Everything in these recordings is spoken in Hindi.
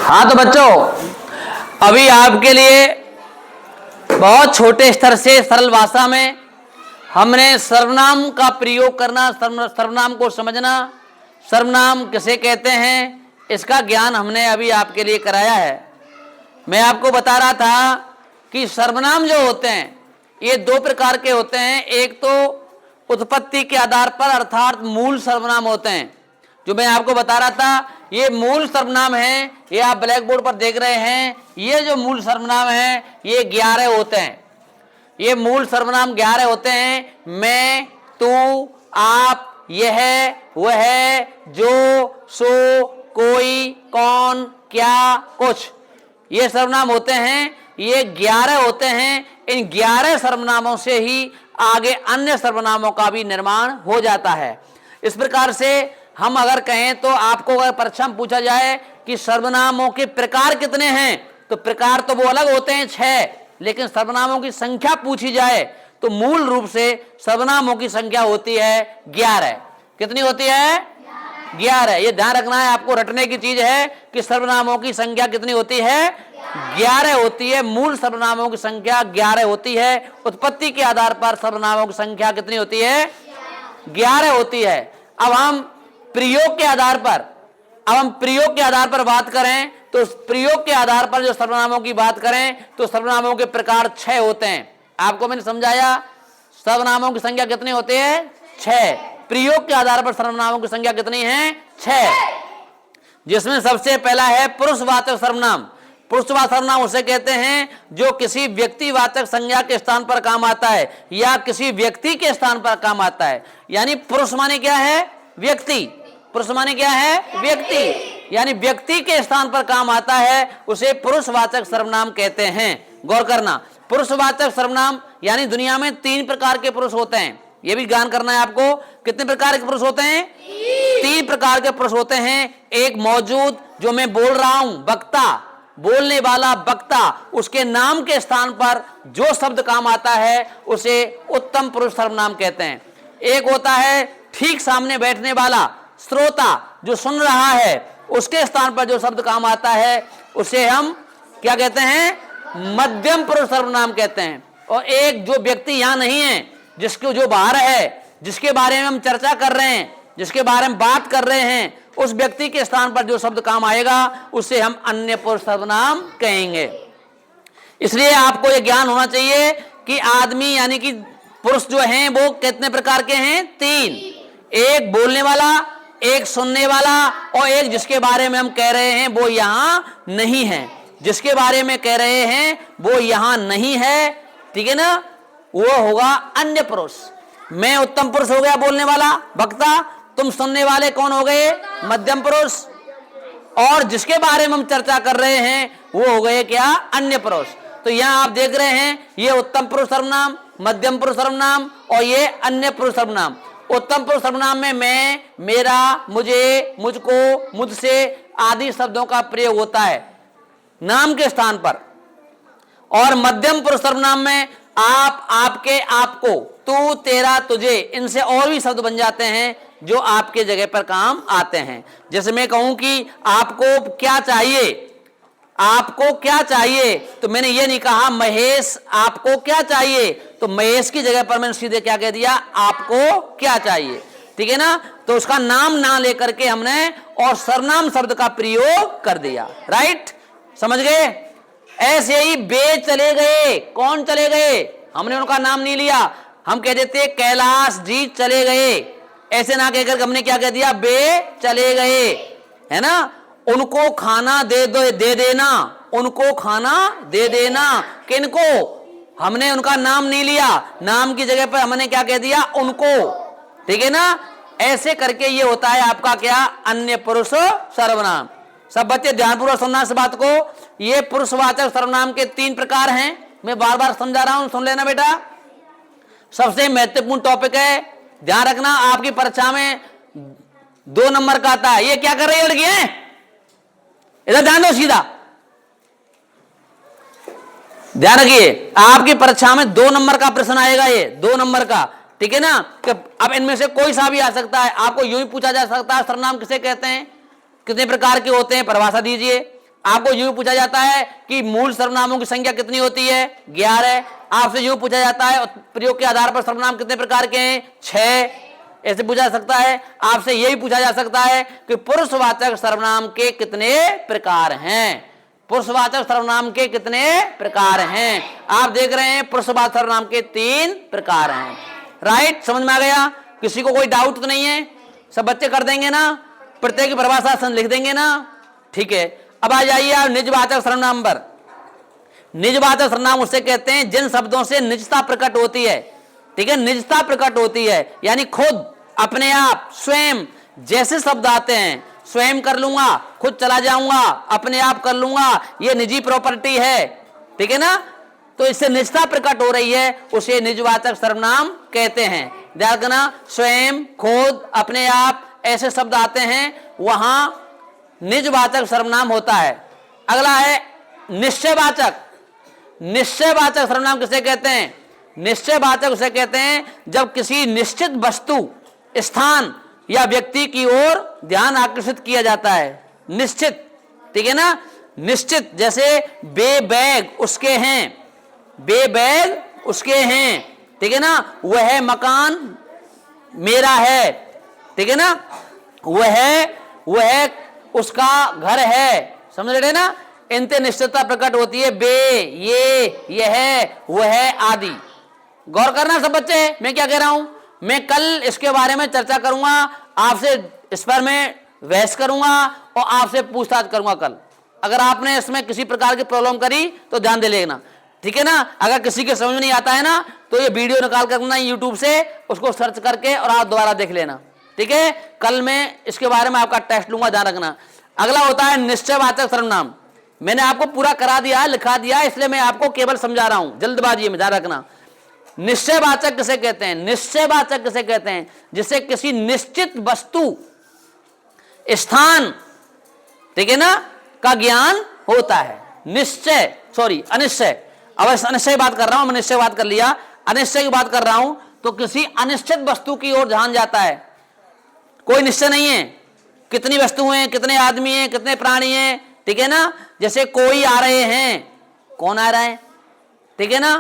हाँ तो बच्चों, अभी आपके लिए बहुत छोटे स्तर से सरल भाषा में हमने सर्वनाम का प्रयोग करना, सर्वनाम को समझना, सर्वनाम किसे कहते हैं, इसका ज्ञान हमने अभी आपके लिए कराया है। मैं आपको बता रहा था कि सर्वनाम जो होते हैं ये दो प्रकार के होते हैं। एक तो उत्पत्ति के आधार पर अर्थात मूल सर्वनाम होते हैं, जो मैं आपको बता रहा था। ये मूल सर्वनाम है, ये आप ब्लैक बोर्ड पर देख रहे हैं। ये जो मूल सर्वनाम है ये 11 होते हैं। ये मूल सर्वनाम 11 होते हैं। मैं, तू, आप, यह, वह, जो, सो, कोई, कौन, क्या, कुछ, ये सर्वनाम होते हैं। ये 11 होते हैं। इन 11 सर्वनामों से ही आगे अन्य सर्वनामों का भी निर्माण हो जाता है। इस प्रकार से हम अगर कहें तो आपको अगर परीक्षा में पूछा जाए कि सर्वनामों के प्रकार कितने हैं, तो प्रकार तो वो अलग होते हैं 6, लेकिन सर्वनामों की संख्या पूछी जाए तो मूल रूप से सर्वनामों की संख्या होती है 11। कितनी होती है? 11। ये ध्यान रखना है, आपको रटने की चीज है कि सर्वनामों की संख्या कितनी होती है? 11 होती है। मूल सर्वनामों की संख्या 11 होती है। उत्पत्ति के आधार पर सर्वनामों की संख्या कितनी होती है? 11 होती है। अब हम प्रयोग के आधार पर बात करें तो प्रयोग के आधार पर जो सर्वनामों की बात करें तो सर्वनामों के प्रकार 6 होते हैं। आपको मैंने समझाया सर्वनामों की संख्या कितनी होती है? 6। प्रयोग के आधार पर सर्वनामों की संख्या कितनी है? 6। जिसमें सबसे पहला है पुरुषवाचक सर्वनाम। पुरुषवाचक सर्वनाम उसे कहते हैं जो किसी व्यक्तिवाचक संज्ञा के स्थान पर काम आता है या किसी व्यक्ति के स्थान पर काम आता है। यानी पुरुष माने क्या है? व्यक्ति। पुरुष माने क्या है? व्यक्ति। यानी व्यक्ति के स्थान पर काम आता है, उसे पुरुषवाचक सर्वनाम कहते हैं। गौर करना, पुरुषवाचक सर्वनाम यानी दुनिया में 3 प्रकार के पुरुष होते हैं। यह भी ज्ञान करना है आपको। कितने प्रकार के पुरुष होते हैं? 3 प्रकार के पुरुष होते हैं। एक मौजूद, जो मैं बोल रहा हूं, वक्ता, बोलने वाला वक्ता, उसके नाम के स्थान पर जो शब्द काम आता है उसे उत्तम पुरुष सर्वनाम कहते हैं। एक होता है ठीक सामने बैठने वाला श्रोता, जो सुन रहा है, उसके स्थान पर जो शब्द काम आता है उसे हम क्या कहते हैं? मध्यम पुरुष सर्वनाम कहते हैं। और एक जो व्यक्ति यहां नहीं है, जिसको जो बाहर है, जिसके बारे में हम चर्चा कर रहे हैं, जिसके बारे में बात कर रहे हैं, उस व्यक्ति के स्थान पर जो शब्द काम आएगा उसे हम अन्य पुरुष सर्वनाम कहेंगे। इसलिए आपको यह ज्ञान होना चाहिए कि आदमी यानी कि पुरुष जो हैं वो कितने प्रकार के हैं? 3। एक बोलने वाला, एक सुनने वाला और एक जिसके बारे में हम कह रहे हैं वो यहां नहीं है। जिसके बारे में कह रहे हैं वो यहां नहीं है, ठीक है ना, वो होगा अन्य पुरुष। मैं उत्तम पुरुष हो गया, बोलने वाला वक्ता। तुम सुनने वाले कौन हो गए? मध्यम पुरुष। और जिसके बारे में हम चर्चा कर रहे हैं वो हो गए क्या? अन्य पुरुष। तो यहां आप देख रहे हैं ये उत्तम पुरुष सर्वनाम, मध्यम पुरुष सर्वनाम और ये अन्य पुरुष सर्वनाम। उत्तम पुरुष सर्वनाम में मैं, मेरा, मुझे, मुझको, मुझसे आदि शब्दों का प्रयोग होता है नाम के स्थान पर। और मध्यम पुरुष सर्वनाम में आप, आपके, आपको, तू, तेरा, तुझे, इनसे और भी शब्द बन जाते हैं जो आपके जगह पर काम आते हैं। जैसे मैं कहूं कि आपको क्या चाहिए, आपको क्या चाहिए, तो मैंने ये नहीं कहा महेश आपको क्या चाहिए, तो महेश की जगह पर मैंने सीधे क्या कह दिया? आपको क्या चाहिए। ठीक है ना। तो उसका नाम ना लेकर के हमने और सर्वनाम शब्द का प्रयोग कर दिया। राइट, समझ गए। ऐसे ही बे चले गए। कौन चले गए? हमने उनका नाम नहीं लिया, हम कह देते कैलाश जी चले गए। ऐसे ना कहकर हमने क्या कह दिया? बे चले गए, है ना। उनको खाना दे देना, उनको खाना दे देना। किनको? हमने उनका नाम नहीं लिया, नाम की जगह पर हमने क्या कह दिया? उनको। ठीक है ना। ऐसे करके ये होता है आपका क्या? अन्य पुरुष सर्वनाम। सब बच्चे ध्यानपूर्वक सुनना इस बात को। ये पुरुषवाचक सर्वनाम के 3 प्रकार हैं। मैं बार बार समझा रहा हूं, सुन लेना बेटा। सबसे महत्वपूर्ण टॉपिक है, ध्यान रखना, आपकी परीक्षा में 2 नंबर का आता है। ये क्या कर रही है लड़कियां? इधर ध्यान दो, सीधा ध्यान रखिए। आपकी परीक्षा में 2 नंबर का प्रश्न आएगा, ये 2 नंबर का। ठीक है ना। कि अब इनमें से कोई सा भी आ सकता है। आपको यूं ही पूछा जा सकता है सर्वनाम किसे कहते हैं, कितने प्रकार के होते हैं, परिभाषा दीजिए। आपको यूं पूछा जाता है कि मूल सर्वनामों की संख्या कितनी होती है, 11। आपसे यूं पूछा जाता है प्रयोग के आधार पर सर्वनाम कितने प्रकार के हैं, 6। ऐसे पूछा जा सकता है। आपसे यही पूछा जा सकता है कि पुरुषवाचक सर्वनाम के कितने प्रकार हैं, पुरुषवाचक सर्वनाम के कितने प्रकार हैं। आप देख रहे हैं पुरुषवाचक सर्वनाम के 3 प्रकार हैं। राइट, समझ में आ गया? किसी को कोई डाउट तो नहीं है? सब बच्चे कर देंगे ना, प्रत्येक की परिभाषा लिख देंगे ना? ठीक है। अब आ जाइए आप निजवाचक सर्वनाम पर। निजवाचक सर्वनाम उससे कहते हैं जिन शब्दों से निजता प्रकट होती है। ठीक है, निजता प्रकट होती है यानी खुद, अपने आप, स्वयं जैसे शब्द आते हैं, स्वयं कर लूंगा, खुद चला जाऊंगा, अपने आप कर लूंगा, ये निजी प्रॉपर्टी है। ठीक है ना, तो इससे निजता प्रकट हो रही है, उसे निजवाचक सर्वनाम कहते हैं। ध्यान रखना, स्वयं, खुद, अपने आप ऐसे शब्द आते हैं, वहां निजवाचक सर्वनाम होता है। अगला है निश्चयवाचक। निश्चयवाचक सर्वनाम किसे कहते हैं? निश्चयवाचक उसे कहते हैं जब किसी निश्चित वस्तु, स्थान या व्यक्ति की ओर ध्यान आकर्षित किया जाता है। निश्चित, ठीक है ना, निश्चित, जैसे बे बैग उसके हैं, बे बैग उसके हैं, ठीक है ना, वह मकान मेरा है, ठीक है ना, वह उसका घर है। समझ रहे ना, इनसे निश्चितता प्रकट होती है, बे, ये, यह, वह आदि। गौर करना सब बच्चे, मैं क्या कह रहा हूं, मैं कल इसके बारे में चर्चा करूंगा, आपसे इस पर मैं बहस करूंगा और आपसे पूछताछ करूंगा कल। अगर आपने इसमें किसी प्रकार की प्रॉब्लम करी तो ध्यान दे लेना, ठीक है ना। अगर किसी के समझ में नहीं आता है ना तो ये वीडियो निकाल करना यूट्यूब से, उसको सर्च करके और आप दोबारा देख लेना, ठीक है। कल मैं इसके बारे में आपका टेस्ट लूंगा, ध्यान रखना। अगला होता है निश्चयवाचक सर्वनाम। मैंने आपको पूरा करा दिया, लिखा दिया, इसलिए मैं आपको केवल समझा रहा हूं जल्दबाजी में, ध्यान रखना। निश्चयवाचक किसे कहते हैं? निश्चयवाचक किसे कहते हैं? जिसे किसी निश्चित वस्तु, स्थान, ठीक है ना, का ज्ञान होता है। निश्चय, सॉरी अनिश्चय, अब अनिश्चय बात कर रहा हूं, मैं निश्चय बात कर लिया, अनिश्चय की बात कर रहा हूं। तो किसी अनिश्चित वस्तु की ओर ध्यान जाता है, कोई निश्चय नहीं है, कितनी वस्तुएं हैं, कितने आदमी हैं, कितने प्राणी हैं, ठीक है ना। जैसे कोई आ रहे हैं, कौन आ रहा है, ठीक है ना।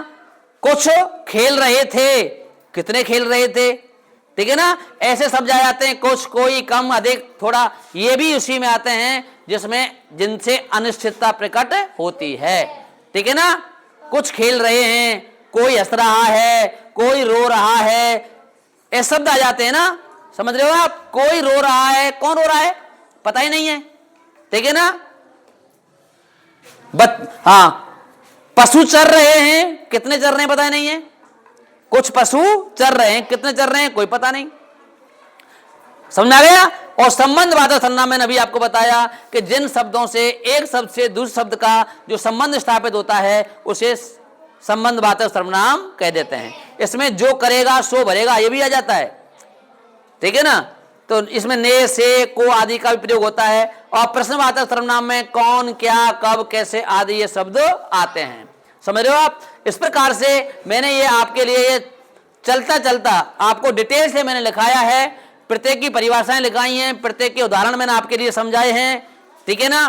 कुछ खेल रहे थे, कितने खेल रहे थे, ठीक है ना। ऐसे शब्द आ जाते हैं, कुछ, कोई, कम, अधिक, थोड़ा, ये भी उसी में आते हैं जिसमें जिनसे अनिश्चितता प्रकट होती है, ठीक है ना। कुछ खेल रहे हैं, कोई हंस रहा है, कोई रो रहा है, ऐसे शब्द आ जाते हैं ना, समझ रहे हो आप। कोई रो रहा है, कौन रो रहा है पता ही नहीं है, ठीक है ना। हाँ, पशु चर रहे हैं, कितने चर रहे हैं पता ही नहीं है। कुछ पशु चर रहे हैं, कितने चर रहे हैं कोई पता नहीं। समझ आ गया। और संबंधवाचक सर्वनाम मैंने अभी आपको बताया कि जिन शब्दों से एक शब्द से दूसरे शब्द का जो संबंध स्थापित होता है उसे संबंधवाचक सर्वनाम कह देते हैं। इसमें जो करेगा सो भरेगा, ये भी आ जाता है, ठीक है ना। तो इसमें ने, से, को आदि का भी प्रयोग होता है। और प्रश्नवाचक सर्वनाम में कौन, क्या, कब, कैसे आदि ये शब्द आते हैं, समझ रहे हो आप। इस प्रकार से मैंने ये आपके लिए ये चलता चलता आपको डिटेल से मैंने लिखाया है, प्रत्येक की परिभाषाएं लिखाई हैं, प्रत्येक के उदाहरण मैंने आपके लिए समझाए हैं, ठीक है ना।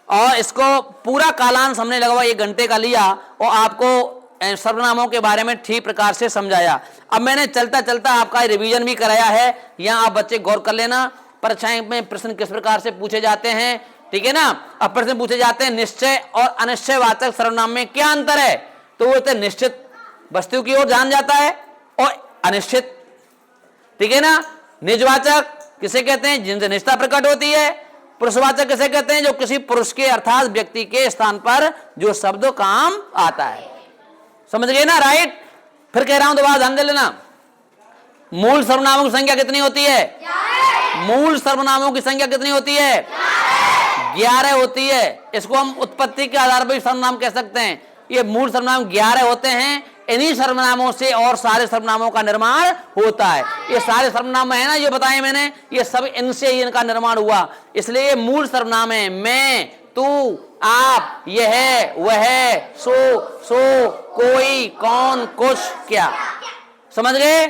और इसको पूरा कालांश हमने लगभग 1 घंटे का लिया और आपको सर्वनामों के बारे में ठीक प्रकार से समझाया। अब मैंने चलता चलता आपका रिवीजन भी कराया है, यहाँ आप बच्चे गौर कर लेना। परीक्षाएं में प्रश्न किस प्रकार से पूछे जाते हैं, ठीक है ना। अब प्रश्न पूछे जाते हैं निश्चय और अनिश्चयवाचक सर्वनाम में क्या अंतर है, तो वो निश्चित वस्तु की ओर ध्यान जाता है और अनिश्चित, ठीक है ना। निजवाचक किसे कहते हैं? जिनसे निष्ठा प्रकट होती है। पुरुषवाचक किसे कहते हैं? जो किसी पुरुष के अर्थात व्यक्ति के स्थान पर जो शब्द काम आता है, समझ गए ना। राइट, फिर कह रहा हूं दोबारा ध्यान दे लेना। मूल सर्वनामों की संख्या कितनी होती है? मूल सर्वनामों की संख्या कितनी होती है? 11 होती है। इसको हम उत्पत्ति के आधार पर सर्वनाम कह सकते हैं। ये मूल सर्वनाम 11 होते हैं। इन्हीं सर्वनामों से और सारे सर्वनामों का निर्माण होता है। ये सारे सर्वनाम है ना, ये बताए मैंने, ये सब इनसे ही इनका निर्माण हुआ, इसलिए ये मूल सर्वनाम है। मैं, तू, आप, यह, वह, सो, कोई, कौन, कुछ, क्या, समझ गए।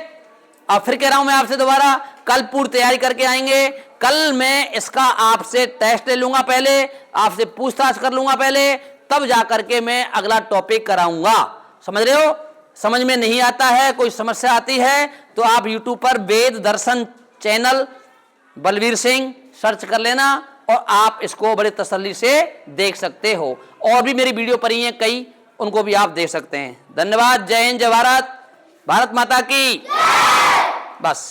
अब फिर कह रहा हूं मैं आपसे दोबारा, कल पूरी तैयारी करके आएंगे, कल मैं इसका आपसे टेस्ट ले लूंगा, पहले आपसे पूछताछ कर लूंगा पहले, तब जाकर के मैं अगला टॉपिक कराऊंगा। समझ रहे हो? समझ में नहीं आता है, कोई समस्या आती है तो आप यूट्यूब पर वेद दर्शन चैनल बलवीर सिंह सर्च कर लेना और आप इसको बड़े तसल्ली से देख सकते हो। और भी मेरी वीडियो पड़ी हैं कई, उनको भी आप देख सकते हैं। धन्यवाद। जय हिंद, जय भारत, भारत माता की। बस।